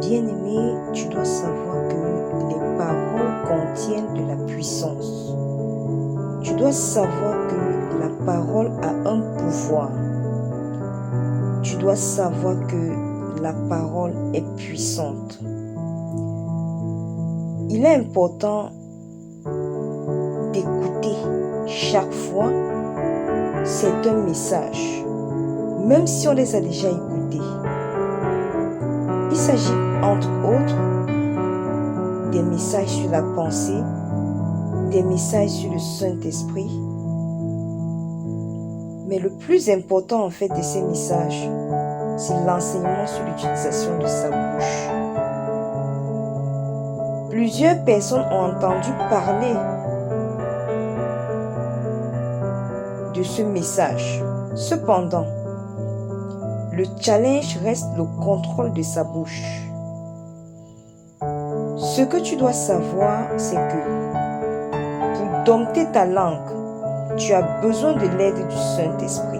Bien-aimé, tu dois savoir que les paroles contiennent de la puissance. Tu dois savoir que la parole a un pouvoir. Tu dois savoir que la parole est puissante. Il est important d'écouter chaque fois. C'est un message, même si on les a déjà écoutés. Il s'agit entre autres des messages sur la pensée, des messages sur le Saint-Esprit. Mais le plus important en fait de ces messages, c'est l'enseignement sur l'utilisation de sa bouche. Plusieurs personnes ont entendu parler de ce message. Cependant, le challenge reste le contrôle de sa bouche. Ce que tu dois savoir, c'est que pour dompter ta langue, tu as besoin de l'aide du Saint-Esprit.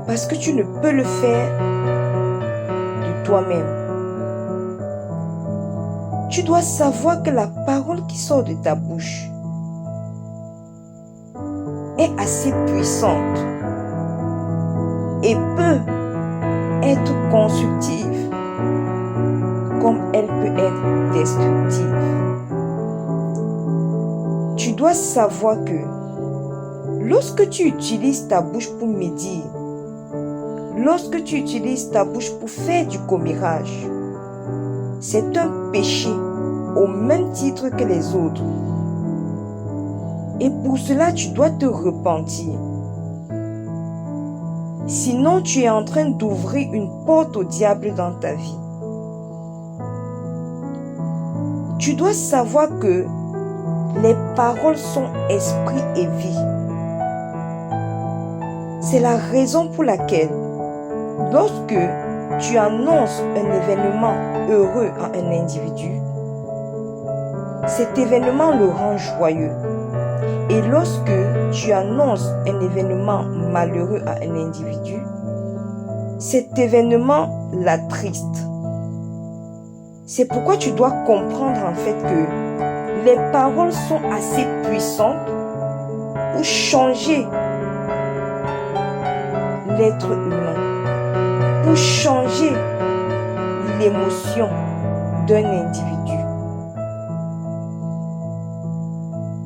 Parce que tu ne peux le faire de toi-même. Tu dois savoir que la parole qui sort de ta bouche est assez puissante et peut être constructive comme elle peut être destructive. Tu dois savoir que lorsque tu utilises ta bouche pour médire, lorsque tu utilises ta bouche pour faire du commérage, c'est un péché au même titre que les autres. Et pour cela, tu dois te repentir. Sinon, tu es en train d'ouvrir une porte au diable dans ta vie. Tu dois savoir que les paroles sont esprit et vie. C'est la raison pour laquelle, lorsque tu annonces un événement heureux à un individu, cet événement le rend joyeux. Et lorsque tu annonces un événement malheureux à un individu, cet événement l'attriste. C'est pourquoi tu dois comprendre en fait que les paroles sont assez puissantes pour changer l'être humain, pour changer l'émotion d'un individu.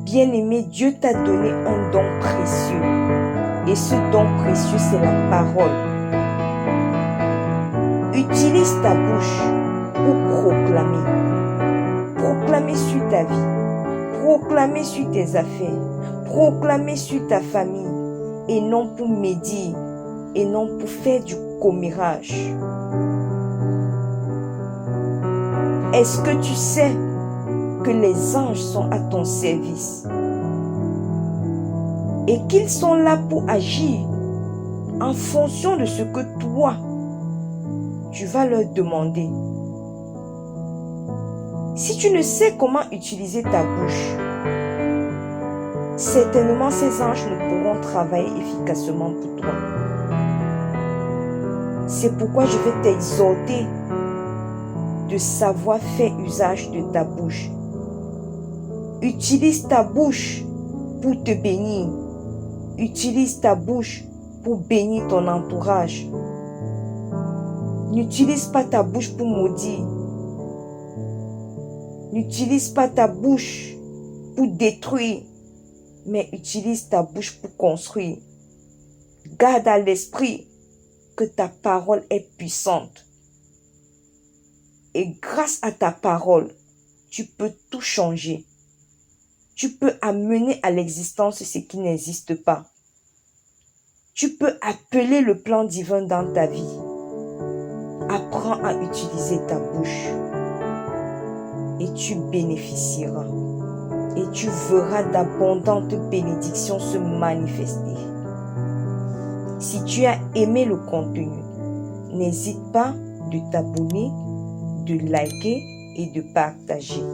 Bien-aimé, Dieu t'a donné un don précieux. Et ce don précieux, c'est la parole. Utilise ta bouche pour proclamer. Proclamer sur ta vie. Proclamer sur tes affaires. Proclamer sur ta famille. Et non pour médire. Et non pour faire du commérage. Est-ce que tu sais que les anges sont à ton service et qu'ils sont là pour agir en fonction de ce que toi, tu vas leur demander? Si tu ne sais comment utiliser ta bouche, certainement ces anges ne pourront travailler efficacement pour toi. C'est pourquoi je vais t'exhorter de savoir faire usage de ta bouche. Utilise ta bouche pour te bénir. Utilise ta bouche pour bénir ton entourage. N'utilise pas ta bouche pour maudire. N'utilise pas ta bouche pour détruire, mais utilise ta bouche pour construire. Garde à l'esprit que ta parole est puissante. Et grâce à ta parole, tu peux tout changer. Tu peux amener à l'existence ce qui n'existe pas. Tu peux appeler le plan divin dans ta vie. Apprends à utiliser ta bouche. Et tu bénéficieras. Et tu verras d'abondantes bénédictions se manifester. Si tu as aimé le contenu, n'hésite pas de t'abonner, de liker et de partager.